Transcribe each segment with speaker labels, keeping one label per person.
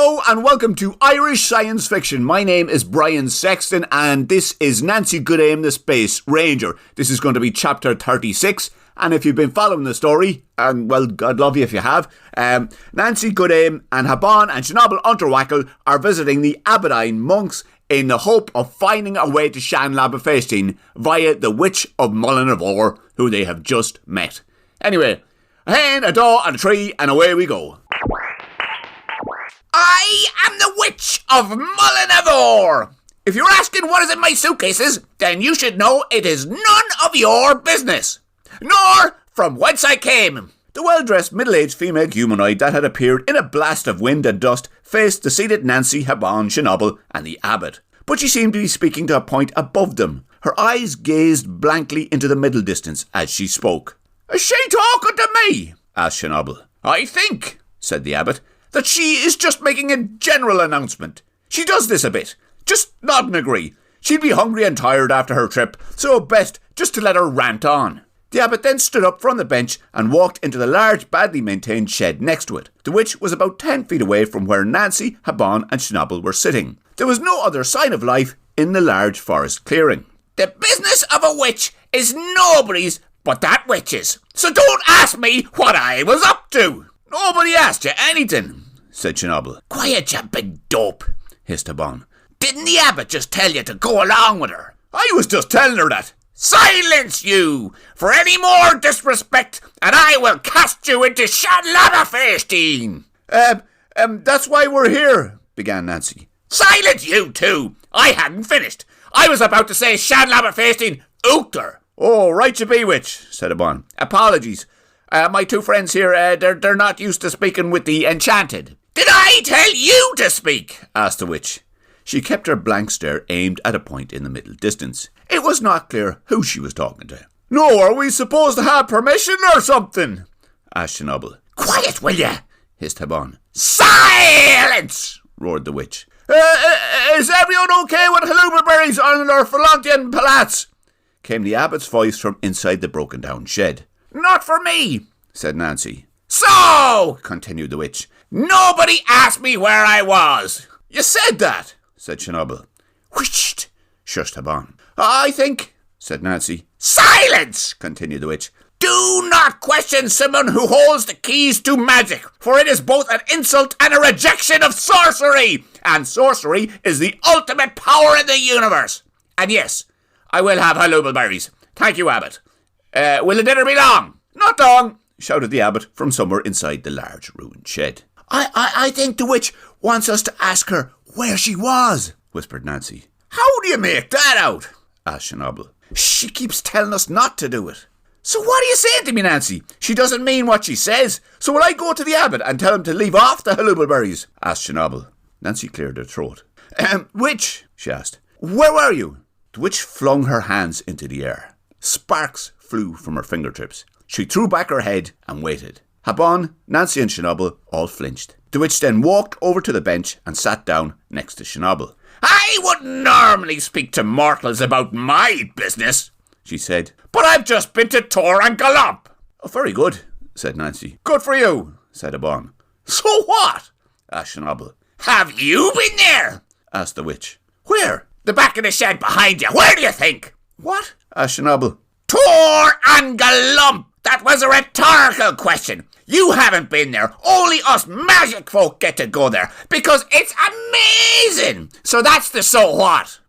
Speaker 1: Hello and welcome to Irish Science Fiction. My name is Brian Sexton and this is Nancy Goodame the Space Ranger. This is going to be chapter 36, and if you've been following the story, and well, God love you if you have, Nancy Goodame and Habon and Shenobble Unterwackel are visiting the Aberdeen monks in the hope of finding a way to Hallubalberry via the Witch of Mullinavore, who they have just met. Anyway, a hen, a daw and a tree, and away we go. I am the Witch of Mullinavore. If you're asking what is in my suitcases, then you should know it is none of your business, nor from whence I came. The well-dressed, middle-aged female humanoid that had appeared in a blast of wind and dust faced the seated Nancy, Habon, Shenobble, and the abbot. But she seemed to be speaking to a point above them. Her eyes gazed blankly into the middle distance as she spoke. Is she talking to me? Asked Shenobble. I think, said the abbot, that she is just making a general announcement. She does this a bit. Just nod and agree. She'd be hungry and tired after her trip, so best just to let her rant on. The abbot then stood up from the bench and walked into the large, badly maintained shed next to it, the which was about 10 feet away from where Nancy, Habon and Shenobble were sitting. There was no other sign of life in the large forest clearing. The business of a witch is nobody's but that witch's, so don't ask me what I was up to. Nobody asked you anything, said Shenobble. Quiet, you big dope, hissed Habon. Didn't the abbot just tell you to go along with her? I was just telling her that. Silence you! For any more disrespect, and I will cast you into Hallubalberry. That's why we're here, began Nancy. Silence you two! I hadn't finished. I was about to say Hallubalberry Ookter. Oh, right you be, witch, said Habon. Apologies. My two friends here, they're not used to speaking with the enchanted. Did I tell you to speak? Asked the witch. She kept her blank stare aimed at a point in the middle distance. It was not clear who she was talking to. No, are we supposed to have permission or something? Asked Shenobble. Quiet, will ya? Hissed Habon. Silence! Roared the witch. Is everyone okay with Hallubalberries on their Falontian Palats? Came the abbot's voice from inside the broken down shed. Not for me, said Nancy. So, continued the witch, nobody asked me where I was. You said that, said Shenobble. Whisht, shushed Habon. I think, said Nancy. Silence, continued the witch. Do not question someone who holds the keys to magic, for it is both an insult and a rejection of sorcery, and sorcery is the ultimate power in the universe. And yes, I will have Hallubalberries. Thank you, abbot. Will the dinner be long? Not long, shouted the abbot from somewhere inside the large ruined shed. I think the witch wants us to ask her where she was, whispered Nancy. How do you make that out? Asked Shenobble. She keeps telling us not to do it. So what are you saying to me, Nancy? She doesn't mean what she says. So will I go to the abbot and tell him to leave off the Hallubalberries? Asked Shenobble. Nancy cleared her throat. Witch, she asked, where were you? The witch flung her hands into the air. Sparks flew from her fingertips. She threw back her head and waited. Habon, Nancy and Shenobble all flinched. The witch then walked over to the bench and sat down next to Shenobble. I wouldn't normally speak to mortals about my business, she said, but I've just been to Tor and Galump. Oh, very good, said Nancy. Good for you, said Habon. So what? Asked Shenobble. Have you been there? Asked the witch. Where? The back of the shed behind you. Where do you think? What? Asked Shenobble. Tor and Galump. That was a rhetorical question. You haven't been there. Only us magic folk get to go there because it's amazing. So that's the so what.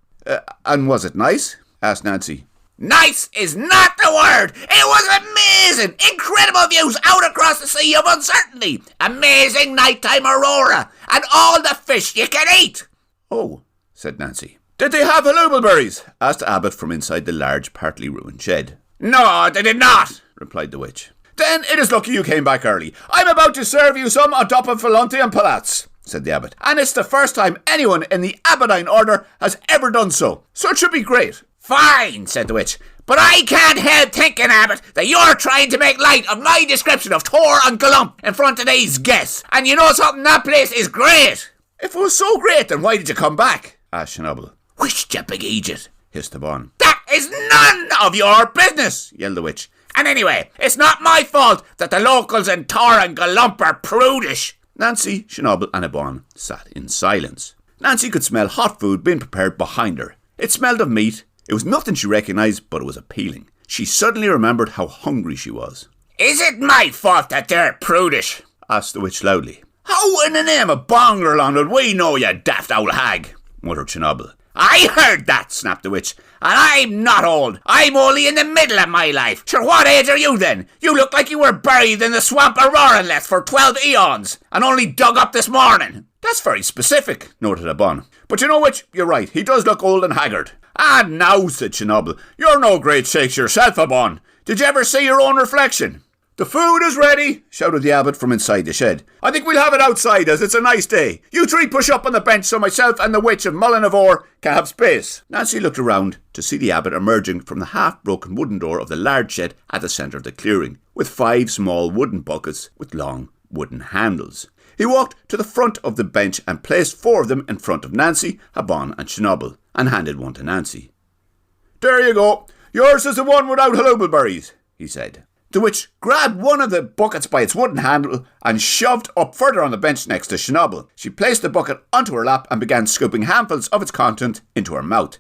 Speaker 1: And was it nice? Asked Nancy. Nice is not the word. It was amazing. Incredible views out across the sea of uncertainty. Amazing nighttime aurora. And all the fish you can eat. Oh, said Nancy. Did they have Hallubalberries? Asked the abbot from inside the large, partly ruined shed. No, they did not, replied the witch. Then it is lucky you came back early. I'm about to serve you some on top of Falontian Palats, said the abbot. And it's the first time anyone in the Aberdeen order has ever done so. So it should be great. Fine, said the witch. But I can't help thinking, abbot, that you're trying to make light of my description of Tor and Galump in front of these guests. And you know something, that place is great. If it was so great, then why did you come back? Asked Shenobble. Whisht, you big idiot, hissed Habon. That is none of your business, yelled the witch. And anyway, it's not my fault that the locals in Tor and Galump are prudish. Nancy, Shenobble and Habon sat in silence. Nancy could smell hot food being prepared behind her. It smelled of meat. It was nothing she recognised, but it was appealing. She suddenly remembered how hungry she was. "Is it my fault that they're prudish?" asked the witch loudly. "How in the name of Bongerland would we know, you daft old hag?" muttered Shenobble. "I heard that," snapped the witch. "And I'm not old. I'm only in the middle of my life. Sure, what age are you then? You look like you were buried in the swamp of Roranleth for 12 eons and only dug up this morning." "That's very specific," noted Habon. "But you know, witch, you're right. He does look old and haggard." "Ah, now," said Shenobble. "You're no great shakes yourself, Habon. Did you ever see your own reflection?" "The food is ready," shouted the abbot from inside the shed. "I think we'll have it outside as it's a nice day. You three push up on the bench so myself and the witch of Mullinavore can have space." Nancy looked around to see the abbot emerging from the half-broken wooden door of the large shed at the centre of the clearing, with 5 small wooden buckets with long wooden handles. He walked to the front of the bench and placed 4 of them in front of Nancy, Habon and Shenobble, and handed one to Nancy. "There you go. Yours is the one without Hallubalberries," he said. The witch grabbed one of the buckets by its wooden handle and shoved up further on the bench next to Shenobble. She placed the bucket onto her lap and began scooping handfuls of its content into her mouth.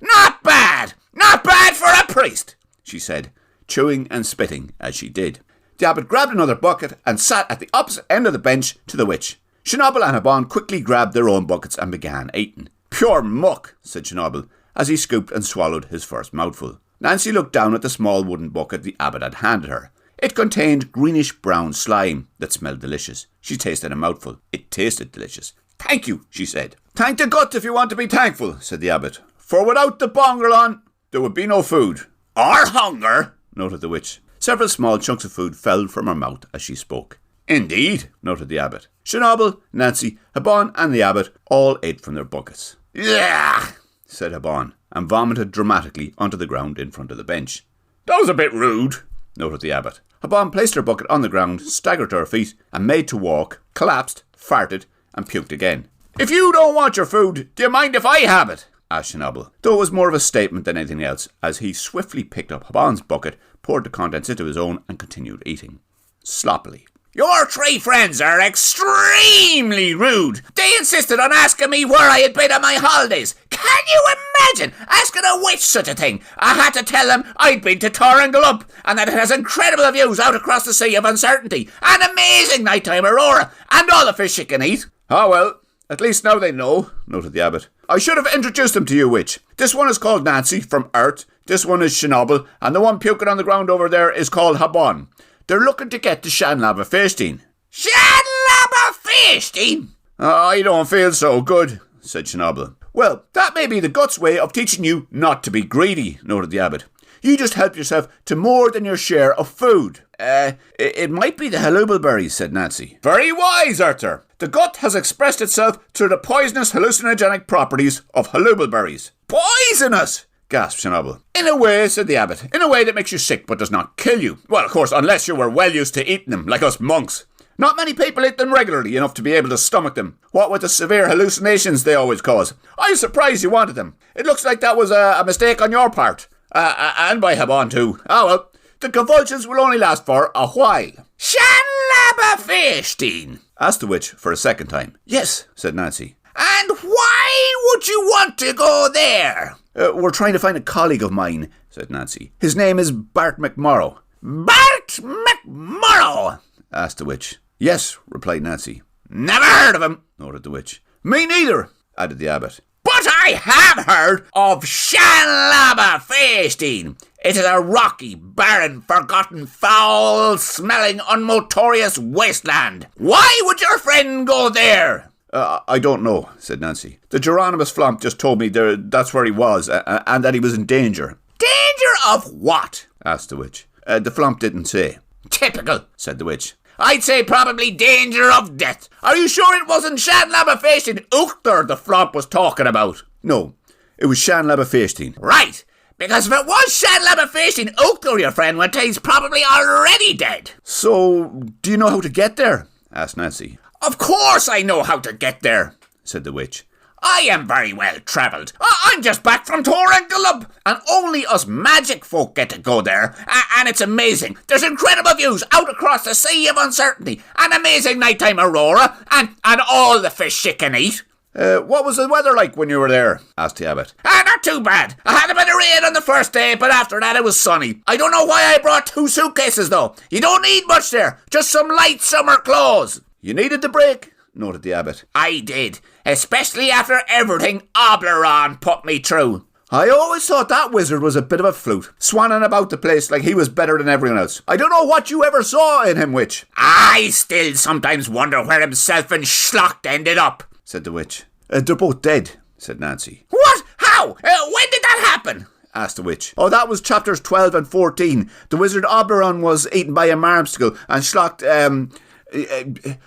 Speaker 1: "Not bad! Not bad for a priest!" she said, chewing and spitting as she did. The abbot grabbed another bucket and sat at the opposite end of the bench to the witch. Shenobble and Habon quickly grabbed their own buckets and began eating. "Pure muck," said Shenobble, as he scooped and swallowed his first mouthful. Nancy looked down at the small wooden bucket the abbot had handed her. It contained greenish-brown slime that smelled delicious. She tasted a mouthful. It tasted delicious. "Thank you," she said. "Thank the gut if you want to be thankful," said the abbot. "For without the Bongerland, there would be no food." "Or hunger," noted the witch. Several small chunks of food fell from her mouth as she spoke. "Indeed," noted the abbot. Shenobble, Nancy, Habon and the abbot all ate from their buckets. "Yeah," said Habon, and vomited dramatically onto the ground in front of the bench. "That was a bit rude," noted the abbot. Habon placed her bucket on the ground, staggered to her feet, and made to walk, collapsed, farted, and puked again. "If you don't want your food, do you mind if I have it?" asked Shenobble, though it was more of a statement than anything else, as he swiftly picked up Habon's bucket, poured the contents into his own, and continued eating. Sloppily. "Your 3 friends are extremely rude. They insisted on asking me where I had been on my holidays. Can you imagine asking a witch such a thing? I had to tell them I'd been to Torringallump and that it has incredible views out across the Sea of Uncertainty, an amazing nighttime aurora, and all the fish you can eat." "Ah, well, at least now they know," noted the abbot. "I should have introduced them to you, witch. This one is called Nancy, from Earth. This one is Shenobble, and the one puking on the ground over there is called Habon. They're looking to get to Shanlabberfeirstein." "Shanlabberfeirstein?" "I don't feel so good," said Shenobble. "Well, that may be the Gut's way of teaching you not to be greedy," noted the abbot. "You just help yourself to more than your share of food." It might be the Hallubalberries," said Nancy. "Very wise, Arthur. The gut has expressed itself through the poisonous hallucinogenic properties of Hallubalberries." "Poisonous?" gasped Shenobble. "In a way," said the abbot. "In a way that makes you sick but does not kill you. Well, of course, unless you were well used to eating them, like us monks. Not many people eat them regularly enough to be able to stomach them, what with the severe hallucinations they always cause. I was surprised you wanted them. It looks like that was a mistake on your part. And by Habon too. Ah, well, the convulsions will only last for a while." "Shanlabberfeirstein?" asked the witch for a second time. "Yes," said Nancy. "And why would you want to go there?" We're trying to find a colleague of mine," said Nancy. "His name is Bart McMorrow." "Bart McMorrow?" asked the witch. "Yes," replied Nancy. "Never heard of him," noted the witch. "Me neither," added the abbot. "But I have heard of Shanlabberfeirstein. It is a rocky, barren, forgotten, foul-smelling, unmotorious wasteland. Why would your friend go there?" I don't know," said Nancy. "The Geronimus Flomp just told me that's where he was, and that he was in danger." "Danger of what?" asked the witch. The Flomp didn't say." "Typical," said the witch. "I'd say probably danger of death. Are you sure it wasn't Shanlabberfeirstein Uchther the Flomp was talking about?" "No, it was Shanlabberfeirstein." "Right, because if it was Shanlabberfeirstein Uchther your friend went to, he's probably already dead." "So, do you know how to get there?" asked Nancy. "Of course I know how to get there," said the witch. I am very well travelled. I'm just back from Torrengalub, and only us magic folk get to go there. And it's amazing. There's incredible views out across the Sea of Uncertainty, an amazing nighttime aurora, and all the fish you can eat.
Speaker 2: What was the weather like when you were there? Asked the abbot.
Speaker 1: Not too bad. I had a bit of rain on the first day, but after that it was sunny. I don't know why I brought 2 suitcases though. You don't need much there, just some light summer clothes.
Speaker 2: You needed the break, noted the abbot.
Speaker 1: I did, especially after everything Obleron put me through.
Speaker 2: I always thought that wizard was a bit of a flute, swanning about the place like he was better than everyone else. I don't know what you ever saw in him, witch.
Speaker 1: I still sometimes wonder where himself and Schlocht ended up,
Speaker 2: said the witch. They're both dead, said Nancy.
Speaker 1: What? How? When did that happen?
Speaker 2: Asked the witch. Oh, that was chapters 12 and 14. The wizard Oberon was eaten by a marmsticle, and Schlocht,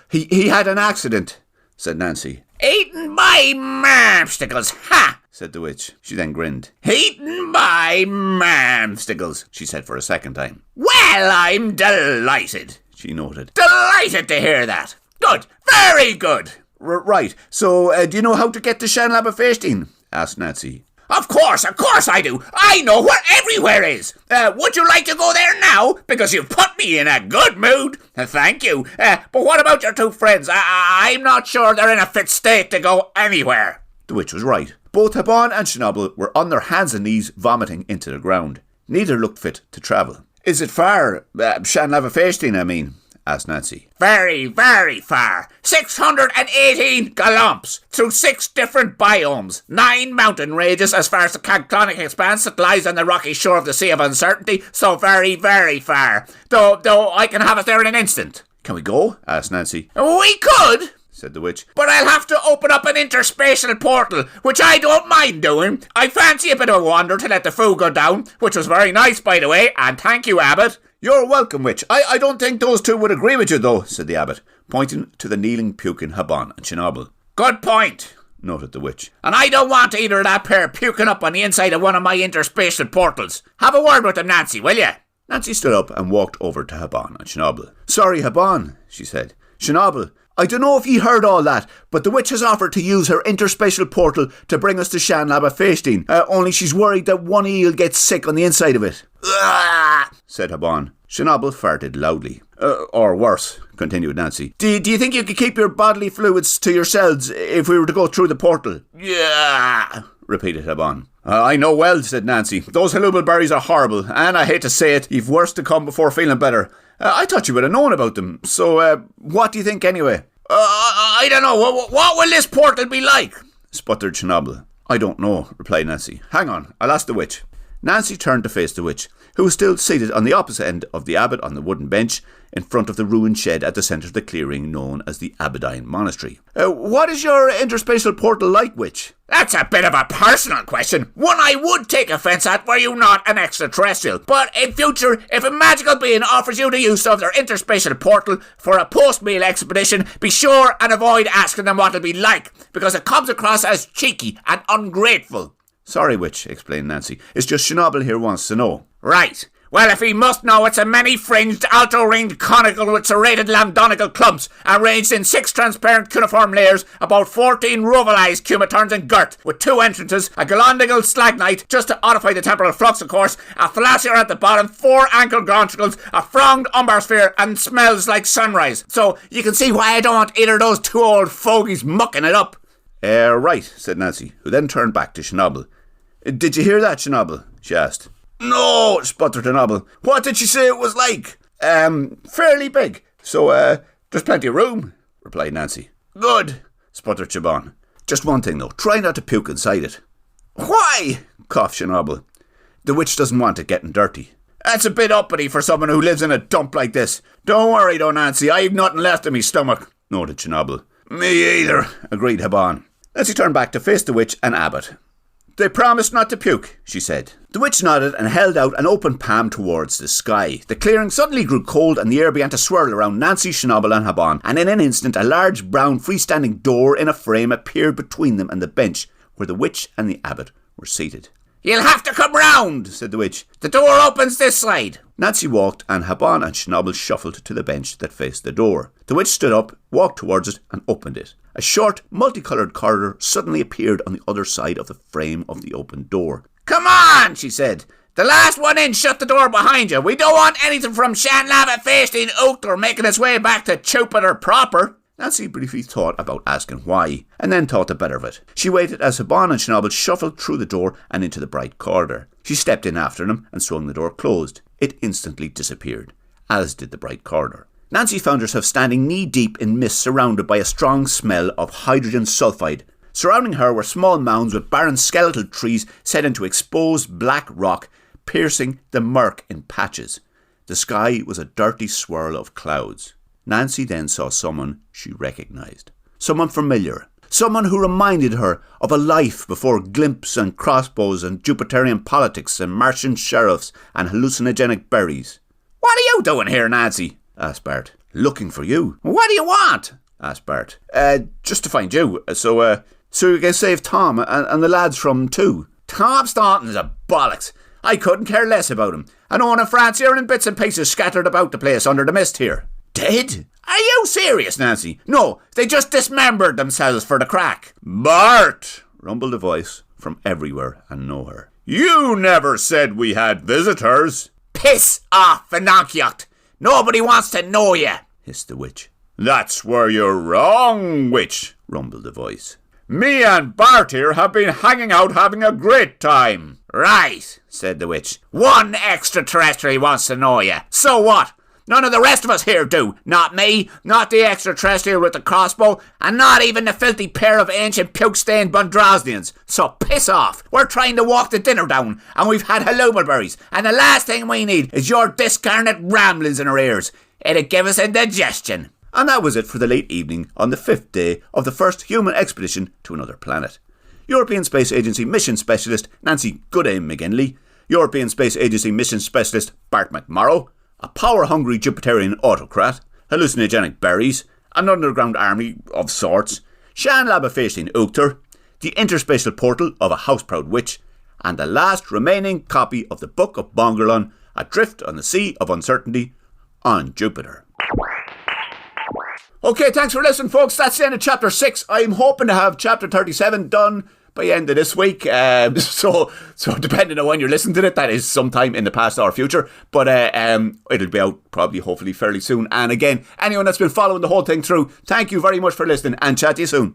Speaker 2: he had an accident, said Nancy.
Speaker 1: Eaten by marmsticles, ha!
Speaker 2: said the witch. She then grinned.
Speaker 1: Eaten by marmsticles, she said for a second time. Well, I'm delighted,
Speaker 2: she noted.
Speaker 1: Delighted to hear that. Good, very good.
Speaker 2: Right, so do you know how to get to Shenobble? Asked Nancy.
Speaker 1: Of course I do. I know where everywhere is. Would you like to go there now? Because you've put me in a good mood. Thank you. But what about your 2 friends? I'm not sure they're in a fit state to go anywhere.
Speaker 2: The witch was right. Both Habon and Shenobble were on their hands and knees vomiting into the ground. Neither looked fit to travel. Is it far? Shenobble, I mean, asked Nancy.
Speaker 1: Very, very far. 618 galumps through 6 different biomes, 9 mountain ranges as far as the tectonic expanse that lies on the rocky shore of the Sea of Uncertainty, so very, very far. Though I can have it there in an instant.
Speaker 2: Can we go? Asked Nancy.
Speaker 1: We could,
Speaker 2: said the witch.
Speaker 1: But I'll have to open up an interspatial portal, which I don't mind doing. I fancy a bit of a wander to let the food go down, which was very nice, by the way, and thank you, Abbot.
Speaker 2: You're welcome, witch. I don't think those 2 would agree with you, though, said the abbot, pointing to the kneeling, puking Habon and Shenobble.
Speaker 1: Good point,
Speaker 2: noted the witch.
Speaker 1: And I don't want either of that pair puking up on the inside of one of my interspatial portals. Have a word with them, Nancy, will you?
Speaker 2: Nancy stood up and walked over to Habon and Shenobble. Sorry, Habon, she said. Shenobble, I don't know if ye heard all that, but the witch has offered to use her interspatial portal to bring us to Shenobble, only she's worried that one of you'll get sick on the inside of it. Said Habon. Shenobble farted loudly. Or worse, continued Nancy. Do you think you could keep your bodily fluids to yourselves if we were to go through the portal?
Speaker 1: Yeah,
Speaker 2: repeated Habon. I know well, said Nancy. Those Hallubalberries are horrible, and I hate to say it, you've worse to come before feeling better. I thought you would have known about them, so what do you think anyway?
Speaker 1: I don't know. What will this portal be like?
Speaker 2: Sputtered Shenobble. I don't know, replied Nancy. Hang on, I'll ask the witch. Nancy turned to face the witch, who was still seated on the opposite end of the abbot on the wooden bench in front of the ruined shed at the centre of the clearing known as the Abbotine Monastery. What is your interspatial portal like, witch?
Speaker 1: That's a bit of a personal question. One I would take offence at were you not an extraterrestrial. But in future, if a magical being offers you the use of their interspatial portal for a post-meal expedition, be sure and avoid asking them what it'll be like, because it comes across as cheeky and ungrateful.
Speaker 2: Sorry, witch, explained Nancy. It's just Shenobble here wants to know.
Speaker 1: Right. Well, if he must know, it's a many-fringed, alto-ringed conical with serrated lambdonical clumps, arranged in 6 transparent cuneiform layers, about 14 rovalized cumaturns in girth, with 2 entrances, a galondigal stalagmite, just to odify the temporal flux, of course, a thalassier at the bottom, 4 ankle gontricles, a fronged umbar sphere, and smells like sunrise. So, you can see why I don't want either of those 2 old fogies mucking it up.
Speaker 2: Right, said Nancy, who then turned back to Shenobble. Did you hear that, Shenobble? She asked.
Speaker 1: No,
Speaker 2: sputtered Shenobble.
Speaker 1: What did she say it was like?
Speaker 2: Fairly big. So, there's plenty of room, replied Nancy.
Speaker 1: Good,
Speaker 2: sputtered Habon. Just one thing, though. Try not to puke inside it.
Speaker 1: Why?
Speaker 2: Coughed Shenobble. The witch doesn't want it getting dirty.
Speaker 1: That's a bit uppity for someone who lives in a dump like this. Don't worry, though, Nancy. I've nothing left in me stomach,
Speaker 2: noted Shenobble.
Speaker 1: Me either,
Speaker 2: agreed Habon. Nancy turned back to face the witch and Abbot. They promised not to puke, she said. The witch nodded and held out an open palm towards the sky. The clearing suddenly grew cold and the air began to swirl around Nancy, Shenobble and Habon, and in an instant a large brown freestanding door in a frame appeared between them and the bench where the witch and the abbot were seated.
Speaker 1: You'll have to come round round, said the witch. The door opens this side.
Speaker 2: Nancy walked, and Habon and Shenobble shuffled to the bench that faced the door. The witch stood up, walked towards it, and opened it. A short, multicoloured corridor suddenly appeared on the other side of the frame of the open door.
Speaker 1: Come on, she said. The last one in, shut the door behind you. We don't want anything from Shenobble Feasting Oakter making its way back to Jupiter proper.
Speaker 2: Nancy briefly thought about asking why, and then thought the better of it. She waited as Habon and Shenobble shuffled through the door and into the bright corridor. She stepped in after them and swung the door closed. It instantly disappeared, as did the bright corridor. Nancy found herself standing knee-deep in mist, surrounded by a strong smell of hydrogen sulfide. Surrounding her were small mounds with barren skeletal trees set into exposed black rock, piercing the murk in patches. The sky was a dirty swirl of clouds. Nancy then saw someone she recognised. Someone familiar. Someone who reminded her of a life before glimps and crossbows and Jupiterian politics and Martian sheriffs and hallucinogenic berries.
Speaker 1: What are you doing here, Nancy?
Speaker 2: Asked Bart. Looking for you.
Speaker 1: What do you want?
Speaker 2: Asked Bart. Just to find you. So you can save Tom and the lads from 2.
Speaker 1: Tom Staunton's a bollocks. I couldn't care less about him. And Owen and Francie are in bits and pieces scattered about the place under the mist here.
Speaker 2: Dead?
Speaker 1: Are you serious, Nancy? No, they just dismembered themselves for the crack.
Speaker 2: Bart! Rumbled a voice from everywhere and nowhere. You never said we had visitors.
Speaker 1: Piss off, Finockiocht. Nobody wants to know you,
Speaker 2: hissed the witch.
Speaker 3: That's where you're wrong, witch,
Speaker 2: rumbled the voice.
Speaker 3: Me and Bart here have been hanging out having a great time.
Speaker 1: Right, said the witch. One extraterrestrial wants to know you. So what? None of the rest of us here do. Not me, not the extraterrestrial with the crossbow, and not even the filthy pair of ancient puke-stained Bondrosnians. So piss off. We're trying to walk the dinner down, and we've had Hallubalberries, and the last thing we need is your discarnate ramblings in our ears. It'd give us indigestion.
Speaker 2: And that was it for the late evening on the 5th day of the first human expedition to another planet. European Space Agency Mission Specialist Nancy Goodame McGinley, European Space Agency Mission Specialist Bart McMorrow, a power-hungry Jupiterian autocrat, hallucinogenic berries, an underground army of sorts, Shenobble Feasting Oakter, the interspatial portal of a house-proud witch, and the last remaining copy of the Book of Bongerlon, adrift on the Sea of Uncertainty on Jupiter. Okay, thanks for listening, folks. That's the end of Chapter 6. I'm hoping to have Chapter 37 done by the end of this week. So depending on when you're listening to it, that is sometime in the past or future. But it'll be out probably, hopefully, fairly soon. And again, anyone that's been following the whole thing through, thank you very much for listening, and chat to you soon.